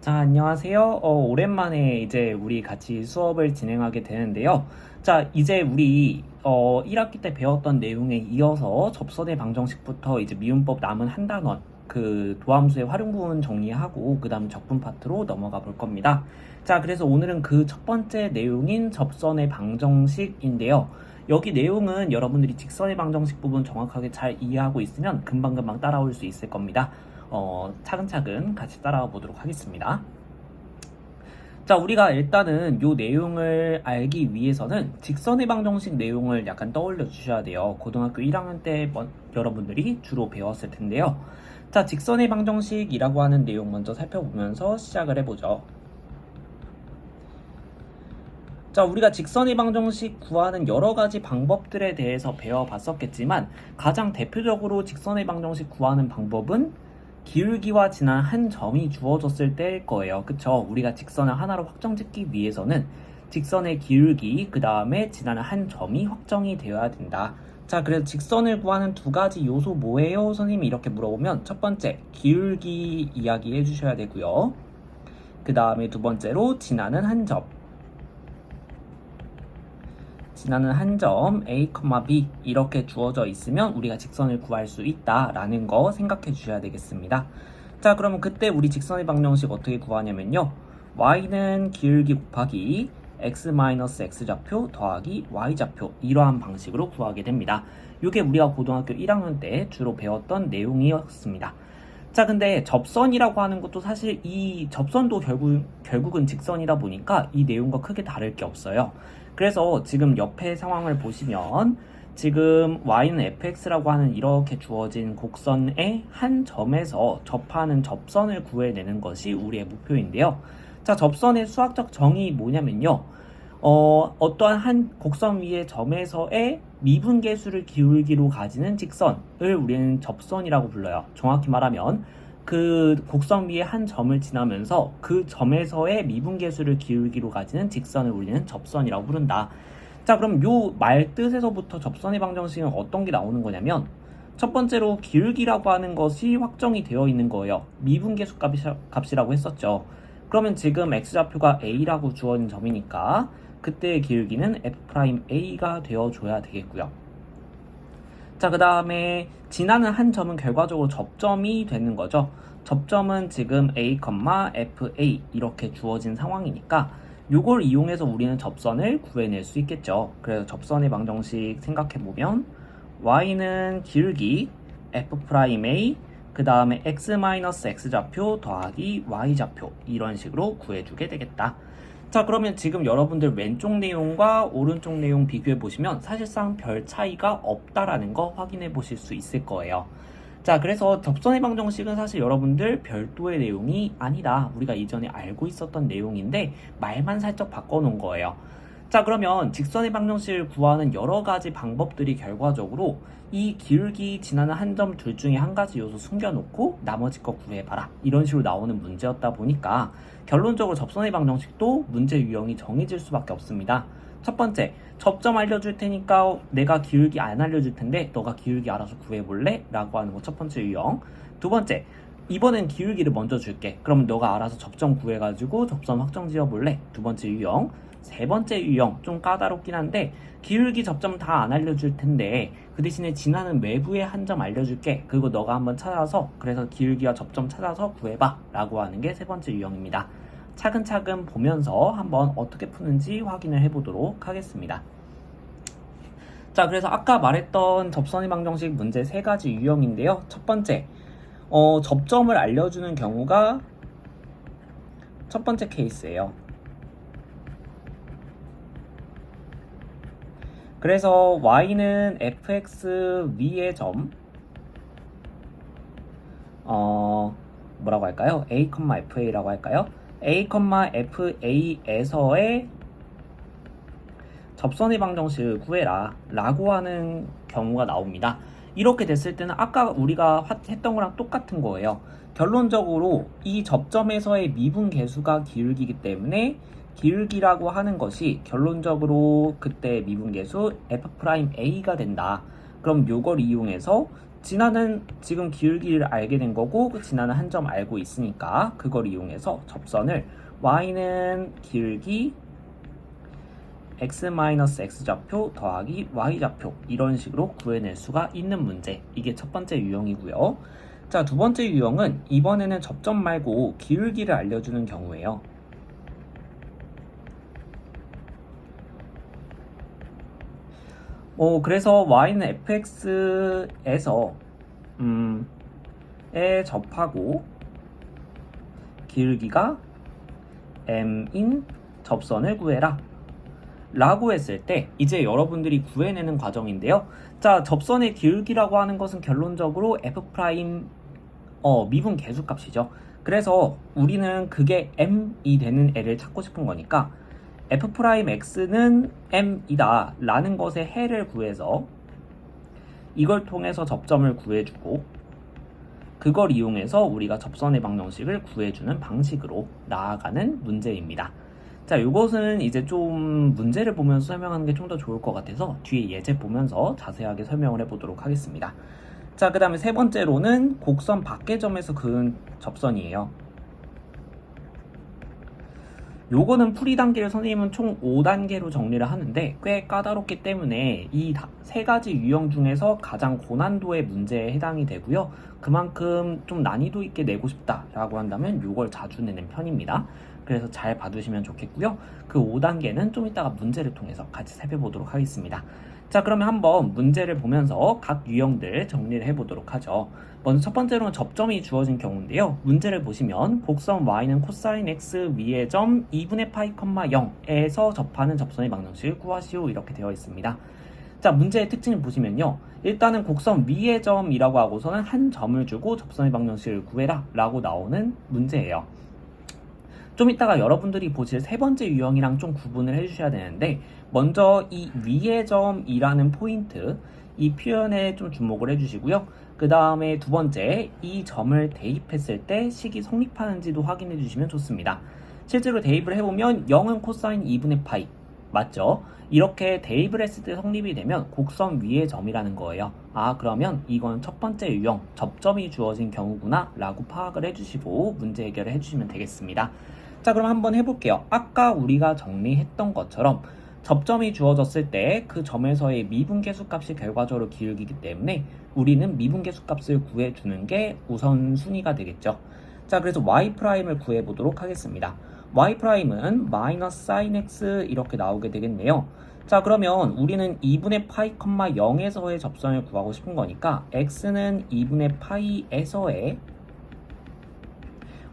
자, 안녕하세요. 오랜만에 이제 우리 같이 수업을 진행하게 되는데요. 자, 이제 우리 1학기 때 배웠던 내용에 이어서 접선의 방정식부터 이제 미분법 남은 한 단원 그 도함수의 활용부분 정리하고 그 다음 적분 파트로 넘어가 볼 겁니다. 자, 그래서 오늘은 그 첫 번째 내용인 접선의 방정식인데요. 여기 내용은 여러분들이 직선의 방정식 부분 정확하게 잘 이해하고 있으면 금방금방 따라올 수 있을 겁니다. 차근차근 같이 따라와 보도록 하겠습니다. 자, 우리가 일단은 이 내용을 알기 위해서는 직선의 방정식 내용을 약간 떠올려 주셔야 돼요. 고등학교 1학년 때 여러분들이 주로 배웠을 텐데요. 자, 직선의 방정식이라고 하는 내용 먼저 살펴보면서 시작을 해보죠. 자, 우리가 직선의 방정식 구하는 여러 가지 방법들에 대해서 배워봤었겠지만 가장 대표적으로 직선의 방정식 구하는 방법은 기울기와 지난 한 점이 주어졌을 때일 거예요. 그쵸? 우리가 직선을 하나로 확정짓기 위해서는 직선의 기울기, 그 다음에 지나는 한 점이 확정이 되어야 된다. 자, 그래서 직선을 구하는 두 가지 요소 뭐예요? 선생님이 이렇게 물어보면 첫 번째, 기울기 이야기해 주셔야 되고요. 그 다음에 두 번째로 지나는 한 점. 지나는 한 점 A, B 이렇게 주어져 있으면 우리가 직선을 구할 수 있다라는 거 생각해 주셔야 되겠습니다. 자, 그러면 그때 우리 직선의 방정식 어떻게 구하냐면요. y는 기울기 곱하기 x-x좌표 더하기 y좌표 이러한 방식으로 구하게 됩니다. 이게 우리가 고등학교 1학년 때 주로 배웠던 내용이었습니다. 자, 근데 접선이라고 하는 것도 사실 이 접선도 결국은 직선이다 보니까 이 내용과 크게 다를 게 없어요. 그래서 지금 옆에 상황을 보시면 지금 y는 fx라고 하는 이렇게 주어진 곡선의 한 점에서 접하는 접선을 구해내는 것이 우리의 목표인데요. 자, 접선의 수학적 정의 뭐냐면요. 어떠한 한 곡선 위의 점에서의 미분계수를 기울기로 가지는 직선을 우리는 접선이라고 불러요. 정확히 말하면 그 곡선 위에 한 점을 지나면서 그 점에서의 미분계수를 기울기로 가지는 직선을 우리는 접선이라고 부른다. 자, 그럼 요 말 뜻에서부터 접선의 방정식은 어떤 게 나오는 거냐면 첫 번째로 기울기라고 하는 것이 확정이 되어 있는 거예요. 미분계수 값이라고 했었죠. 그러면 지금 x좌표가 a라고 주어진 점이니까 그때의 기울기는 f'a가 되어줘야 되겠고요. 자, 그 다음에 지나는 한 점은 결과적으로 접점이 되는 거죠. 접점은 지금 a, fa 이렇게 주어진 상황이니까 요걸 이용해서 우리는 접선을 구해낼 수 있겠죠. 그래서 접선의 방정식 생각해보면 y는 기울기 f'a 그 다음에 x-x좌표 더하기 y좌표 이런 식으로 구해주게 되겠다. 자, 그러면 지금 여러분들 왼쪽 내용과 오른쪽 내용 비교해 보시면 사실상 별 차이가 없다라는 거 확인해 보실 수 있을 거예요. 자, 그래서 접선의 방정식은 사실 여러분들 별도의 내용이 아니다. 우리가 이전에 알고 있었던 내용인데 말만 살짝 바꿔놓은 거예요. 자, 그러면 직선의 방정식을 구하는 여러 가지 방법들이 결과적으로 이 기울기 지나는 한 점 둘 중에 한 가지 요소 숨겨놓고 나머지 거 구해봐라 이런 식으로 나오는 문제였다 보니까 결론적으로 접선의 방정식도 문제 유형이 정해질 수밖에 없습니다. 첫 번째, 접점 알려줄 테니까 내가 기울기 안 알려줄 텐데 너가 기울기 알아서 구해볼래? 라고 하는 거 첫 번째 유형. 두 번째, 이번엔 기울기를 먼저 줄게. 그럼 너가 알아서 접점 구해가지고 접점 확정 지어볼래? 두 번째 유형. 세 번째 유형, 좀 까다롭긴 한데 기울기 접점 다 안 알려줄 텐데 그 대신에 지나는 외부의 한 점 알려줄게. 그리고 너가 한번 찾아서 그래서 기울기와 접점 찾아서 구해봐 라고 하는 게 세 번째 유형입니다. 차근차근 보면서 한번 어떻게 푸는지 확인을 해보도록 하겠습니다. 자, 그래서 아까 말했던 접선의 방정식 문제 세 가지 유형인데요. 첫 번째, 접점을 알려주는 경우가 첫 번째 케이스예요. 그래서 y는 fx 위의 점 뭐라고 할까요? a, fa라고 할까요? a, fa에서의 접선의 방정식을 구해라 라고 하는 경우가 나옵니다. 이렇게 됐을 때는 아까 우리가 했던 거랑 똑같은 거예요. 결론적으로 이 접점에서의 미분 계수가 기울기이기 때문에 기울기라고 하는 것이 결론적으로 그때 미분계수 f'a가 된다. 그럼 요걸 이용해서 진화는 지금 기울기를 알게 된 거고 그 진화는 한 점 알고 있으니까 그걸 이용해서 접선을 y는 기울기 x-x좌표 더하기 y좌표 이런 식으로 구해낼 수가 있는 문제. 이게 첫 번째 유형이고요. 자, 두 번째 유형은 이번에는 접점 말고 기울기를 알려주는 경우예요. 그래서 y는 fx에서 에 접하고 기울기가 m인 접선을 구해라 라고 했을 때 이제 여러분들이 구해내는 과정인데요. 자, 접선의 기울기라고 하는 것은 결론적으로 f' 미분 계수값이죠. 그래서 우리는 그게 m이 되는 애를 찾고 싶은 거니까 f'x는 m이다 라는 것의 해를 구해서 이걸 통해서 접점을 구해주고 그걸 이용해서 우리가 접선의 방정식을 구해주는 방식으로 나아가는 문제입니다. 자, 이것은 이제 좀 문제를 보면서 설명하는 게 좀 더 좋을 것 같아서 뒤에 예제 보면서 자세하게 설명을 해보도록 하겠습니다. 자, 그 다음에 세 번째로는 곡선 밖의 점에서 그은 접선이에요. 요거는 풀이 단계를 선생님은 총 5단계로 정리를 하는데 꽤 까다롭기 때문에 이 세 가지 유형 중에서 가장 고난도의 문제에 해당이 되고요. 그만큼 좀 난이도 있게 내고 싶다라고 한다면 요걸 자주 내는 편입니다. 그래서 잘 봐두시면 좋겠고요. 그 5단계는 좀 이따가 문제를 통해서 같이 살펴보도록 하겠습니다. 자, 그러면 한번 문제를 보면서 각 유형들 정리를 해보도록 하죠. 먼저 첫 번째로는 접점이 주어진 경우인데요. 문제를 보시면 곡선 y는 코사인 x 위의 점 2분의 파이, 0에서 접하는 접선의 방정식을 구하시오 이렇게 되어 있습니다. 자, 문제의 특징을 보시면요. 일단은 곡선 위의 점이라고 하고서는 한 점을 주고 접선의 방정식을 구해라 라고 나오는 문제예요. 좀 이따가 여러분들이 보실 세 번째 유형이랑 좀 구분을 해주셔야 되는데 먼저 이 위의 점이라는 포인트 이 표현에 좀 주목을 해주시고요. 그 다음에 두 번째 이 점을 대입했을 때 식이 성립하는지도 확인해 주시면 좋습니다. 실제로 대입을 해보면 0은 코사인 2분의 파이 맞죠? 이렇게 대입을 했을 때 성립이 되면 곡선 위의 점이라는 거예요. 아, 그러면 이건 첫 번째 유형 접점이 주어진 경우구나 라고 파악을 해주시고 문제 해결을 해주시면 되겠습니다. 자, 그럼 한번 해볼게요. 아까 우리가 정리했던 것처럼 접점이 주어졌을 때 그 점에서의 미분계수값이 결과적으로 기울기이기 때문에 우리는 미분계수값을 구해주는 게 우선순위가 되겠죠. 자, 그래서 y'을 구해보도록 하겠습니다. y'은 마이너스 sin x 이렇게 나오게 되겠네요. 자, 그러면 우리는 2분의 파이, 0에서의 접선을 구하고 싶은 거니까 x는 2분의 파이에서의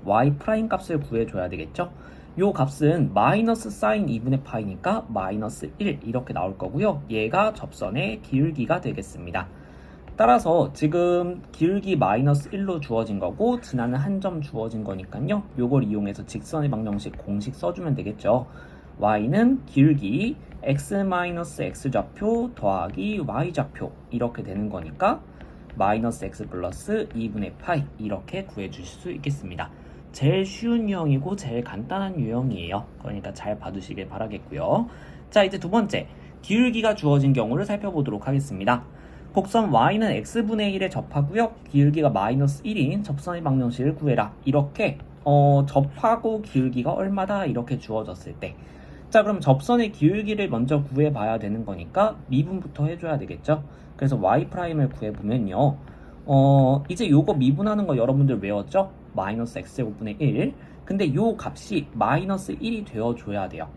y 프라임 값을 구해줘야 되겠죠. 요 값은 마이너스 사인 2분의 파이니까 마이너스 1 이렇게 나올 거고요. 얘가 접선의 기울기가 되겠습니다. 따라서 지금 기울기 마이너스 1로 주어진 거고 진화는 한 점 주어진 거니까요. 요걸 이용해서 직선의 방정식 공식 써주면 되겠죠. y는 기울기 x-x좌표 더하기 y좌표 이렇게 되는 거니까 마이너스 x 플러스 2분의 파이 이렇게 구해주실 수 있겠습니다. 제일 쉬운 유형이고 제일 간단한 유형이에요. 그러니까 잘 봐두시길 바라겠고요. 자, 이제 두 번째 기울기가 주어진 경우를 살펴보도록 하겠습니다. 곡선 y는 x분의 1에 접하고요. 기울기가 마이너스 1인 접선의 방정식을 구해라. 이렇게 접하고 기울기가 얼마다 이렇게 주어졌을 때 자, 그럼 접선의 기울기를 먼저 구해봐야 되는 거니까 미분부터 해줘야 되겠죠. 그래서 y'을 구해보면요. 이제 요거 미분하는 거 여러분들 외웠죠? 마이너스 x제곱분의 1 근데 요 값이 마이너스 1이 되어줘야 돼요.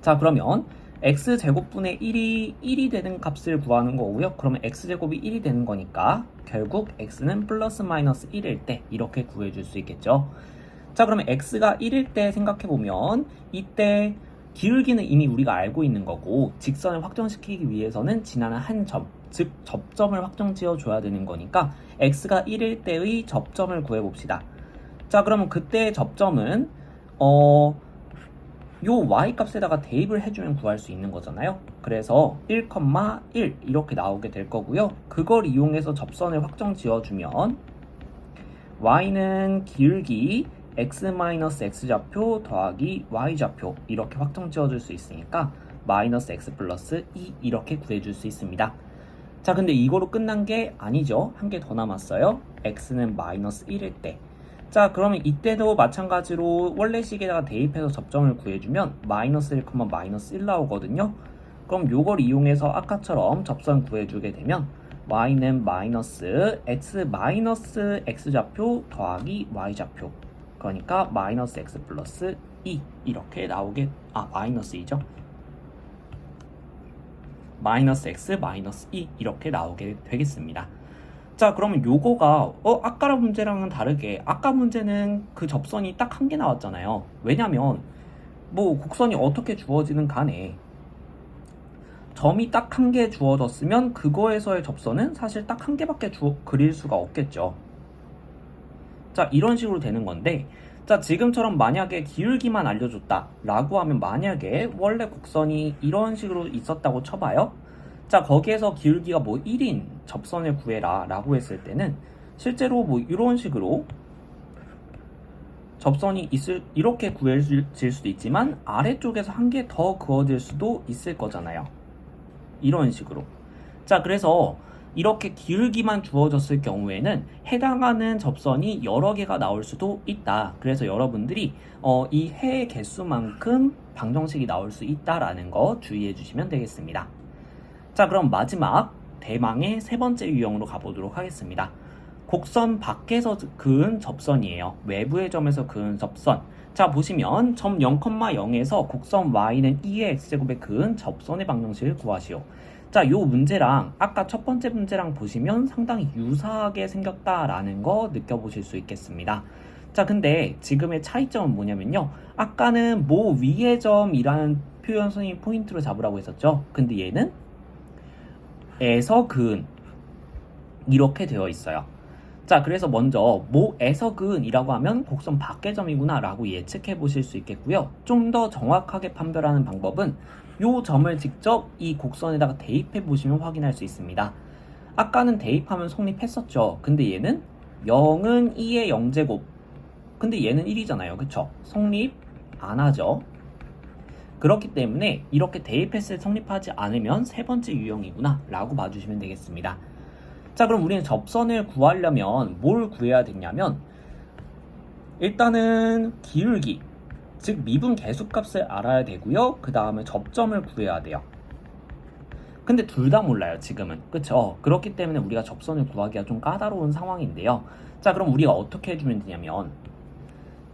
자, 그러면 x제곱분의 1이 되는 값을 구하는 거고요. 그러면 x제곱이 1이 되는 거니까 결국 x는 플러스 마이너스 1일 때 이렇게 구해줄 수 있겠죠. 자, 그러면 x가 1일 때 생각해보면 이때 기울기는 이미 우리가 알고 있는 거고 직선을 확정시키기 위해서는 지나는 한 점, 즉 접점을 확정 지어줘야 되는 거니까 x가 1일 때의 접점을 구해봅시다. 자, 그러면 그때의 접점은 요 y값에다가 대입을 해주면 구할 수 있는 거잖아요. 그래서 1,1 이렇게 나오게 될 거고요. 그걸 이용해서 접선을 확정 지어주면 y는 기울기 x-x좌표 더하기 y좌표 이렇게 확정 지어줄 수 있으니까 마이너스 x 플러스 2 이렇게 구해줄 수 있습니다. 자, 근데 이거로 끝난 게 아니죠. 한 개 더 남았어요. x는 마이너스 1일 때. 자, 그러면 이때도 마찬가지로 원래식에다가 대입해서 접점을 구해주면 마이너스 1, 마이너스 1 나오거든요. 그럼 요걸 이용해서 아까처럼 접선 구해주게 되면 y는 마이너스 x좌표 더하기 y좌표, 그러니까 마이너스 x 플러스 2 이렇게 나오게, 마이너스 2죠. 마이너스 x 마이너스 2 이렇게 나오게 되겠습니다. 자, 그러면 요거가 아까 문제랑은 다르게, 아까 문제는 그 접선이 딱 한 개 나왔잖아요. 왜냐면 뭐 곡선이 어떻게 주어지는 간에 점이 딱 한 개 주어졌으면 그거에서의 접선은 사실 딱 한 개밖에 그릴 수가 없겠죠. 자, 이런 식으로 되는 건데, 자, 지금처럼 만약에 기울기만 알려줬다 라고 하면, 만약에 원래 곡선이 이런 식으로 있었다고 쳐봐요. 자, 거기에서 기울기가 뭐 1인 접선을 구해라 라고 했을 때는 실제로 뭐 이런 식으로 접선이 이렇게 구해질 수도 있지만 아래쪽에서 한 개 더 그어질 수도 있을 거잖아요. 이런 식으로. 자, 그래서 이렇게 기울기만 주어졌을 경우에는 해당하는 접선이 여러 개가 나올 수도 있다. 그래서 여러분들이 이 해의 개수만큼 방정식이 나올 수 있다라는 거 주의해 주시면 되겠습니다. 자, 그럼 마지막 대망의 세 번째 유형으로 가보도록 하겠습니다. 곡선 밖에서 그은 접선이에요. 외부의 점에서 그은 접선. 자, 보시면 점 0,0에서 곡선 y는 2의 x제곱에 그은 접선의 방정식을 구하시오. 자, 요 문제랑 아까 첫 번째 문제랑 보시면 상당히 유사하게 생겼다라는 거 느껴보실 수 있겠습니다. 자, 근데 지금의 차이점은 뭐냐면요. 아까는 모 위의 점이라는 표현 선생님 포인트로 잡으라고 했었죠. 근데 얘는 에서 그은 이렇게 되어 있어요. 자, 그래서 먼저 모에서 그은이라고 하면 곡선 밖의 점이구나 라고 예측해 보실 수 있겠고요. 좀 더 정확하게 판별하는 방법은 요 점을 직접 이 곡선에다가 대입해 보시면 확인할 수 있습니다. 아까는 대입하면 성립했었죠. 근데 얘는 0은 2의 0제곱, 근데 얘는 1이잖아요. 그쵸? 성립 안 하죠. 그렇기 때문에 이렇게 대입했을 때 성립하지 않으면 세 번째 유형이구나 라고 봐주시면 되겠습니다. 자, 그럼 우리는 접선을 구하려면 뭘 구해야 되냐면, 일단은 기울기, 즉 미분 계수값을 알아야 되고요. 그 다음에 접점을 구해야 돼요. 근데 둘 다 몰라요, 지금은. 그쵸? 그렇기 때문에 우리가 접선을 구하기가 좀 까다로운 상황인데요. 자, 그럼 우리가 어떻게 해주면 되냐면,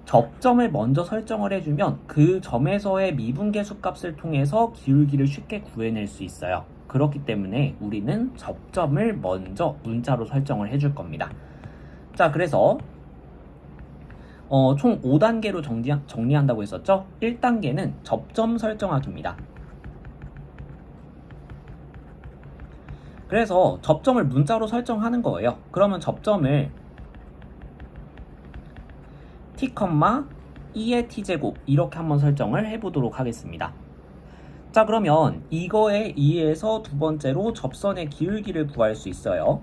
접점을 먼저 설정을 해주면 그 점에서의 미분계수값을 통해서 기울기를 쉽게 구해낼 수 있어요. 그렇기 때문에 우리는 접점을 먼저 문자로 설정을 해줄 겁니다. 자, 그래서 총 5단계로 정리한다고 했었죠? 1단계는 접점 설정하기입니다. 그래서 접점을 문자로 설정하는 거예요. 그러면 접점을 t, 2의 t제곱 이렇게 한번 설정을 해보도록 하겠습니다. 자, 그러면 이거에 의해서 두 번째로 접선의 기울기를 구할 수 있어요.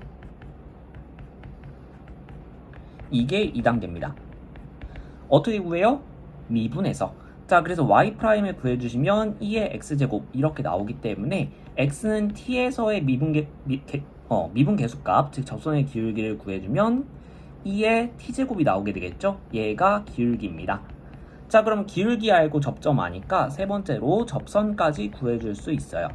이게 2단계입니다. 어떻게 구해요? 미분해서. 자, 그래서 y'을 구해주시면 2의 x제곱 이렇게 나오기 때문에 x는 t에서의 미분계수값, 즉 접선의 기울기를 구해주면 2의 t제곱이 나오게 되겠죠? 얘가 기울기입니다. 자, 그럼 기울기 알고 접점 아니까 세 번째로 접선까지 구해줄 수 있어요.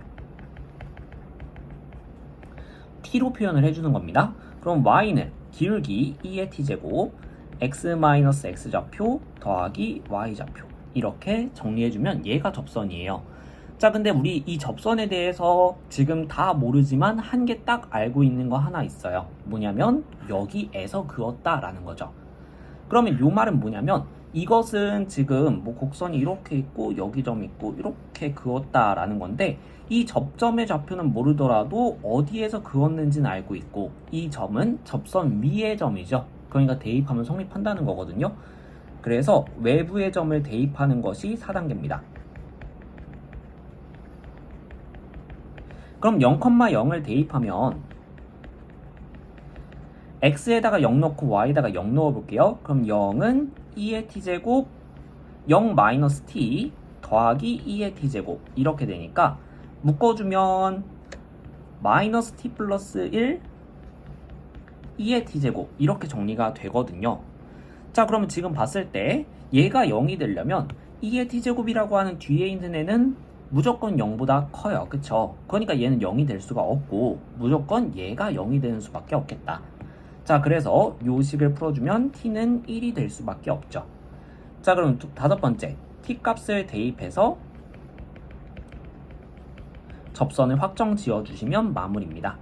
t로 표현을 해주는 겁니다. 그럼 y는 기울기 2의 t제곱 x-x좌표 더하기 y좌표 이렇게 정리해주면 얘가 접선이에요. 자, 근데 우리 이 접선에 대해서 지금 다 모르지만 한 개 딱 알고 있는 거 하나 있어요. 뭐냐면 여기에서 그었다라는 거죠. 그러면 요 말은 뭐냐면 이것은 지금 뭐 곡선이 이렇게 있고 여기 점 있고 이렇게 그었다라는 건데, 이 접점의 좌표는 모르더라도 어디에서 그었는지는 알고 있고 이 점은 접선 위의 점이죠. 그러니까 대입하면 성립한다는 거거든요. 그래서 외부의 점을 대입하는 것이 4단계입니다. 그럼 0,0을 대입하면 x에다가 0 넣고 y에다가 0 넣어볼게요. 그럼 0은 2의 t제곱 0-t 더하기 2의 t제곱 이렇게 되니까 묶어주면 마이너스 t 플러스 1 2의 t제곱 이렇게 정리가 되거든요. 자, 그러면 지금 봤을 때 얘가 0이 되려면 2의 t제곱이라고 하는 뒤에 있는 애는 무조건 0보다 커요. 그쵸? 그러니까 얘는 0이 될 수가 없고 무조건 얘가 0이 되는 수밖에 없겠다. 자, 그래서 요 식을 풀어주면 t는 1이 될 수밖에 없죠. 자, 그럼 다섯 번째 t 값을 대입해서 접선을 확정 지어주시면 마무리입니다.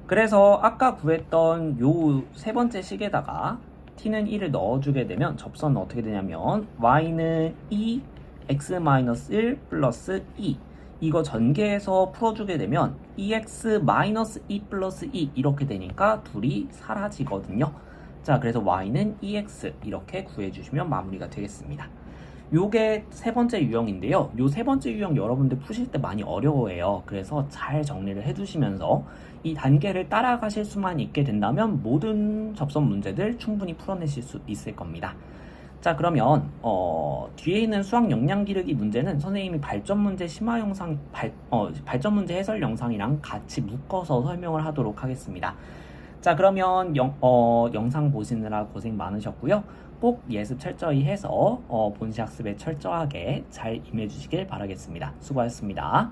그래서 아까 구했던 요 세 번째 식에다가 t는 1을 넣어주게 되면 접선은 어떻게 되냐면 y는 2 x-1 플러스 2 이거 전개해서 풀어주게 되면 2x-2 플러스 2 이렇게 되니까 둘이 사라지거든요. 자, 그래서 y는 2x 이렇게 구해주시면 마무리가 되겠습니다. 요게 세 번째 유형인데요. 요 세 번째 유형 여러분들 푸실 때 많이 어려워해요. 그래서 잘 정리를 해두시면서 이 단계를 따라가실 수만 있게 된다면 모든 접선 문제들 충분히 풀어내실 수 있을 겁니다. 자, 그러면 뒤에 있는 수학 역량 기르기 문제는 선생님이 발전 문제 심화 영상 발전 문제 해설 영상이랑 같이 묶어서 설명을 하도록 하겠습니다. 자, 그러면 영상 보시느라 고생 많으셨고요. 꼭 예습 철저히 해서 본시 학습에 철저하게 잘 임해주시길 바라겠습니다. 수고하셨습니다.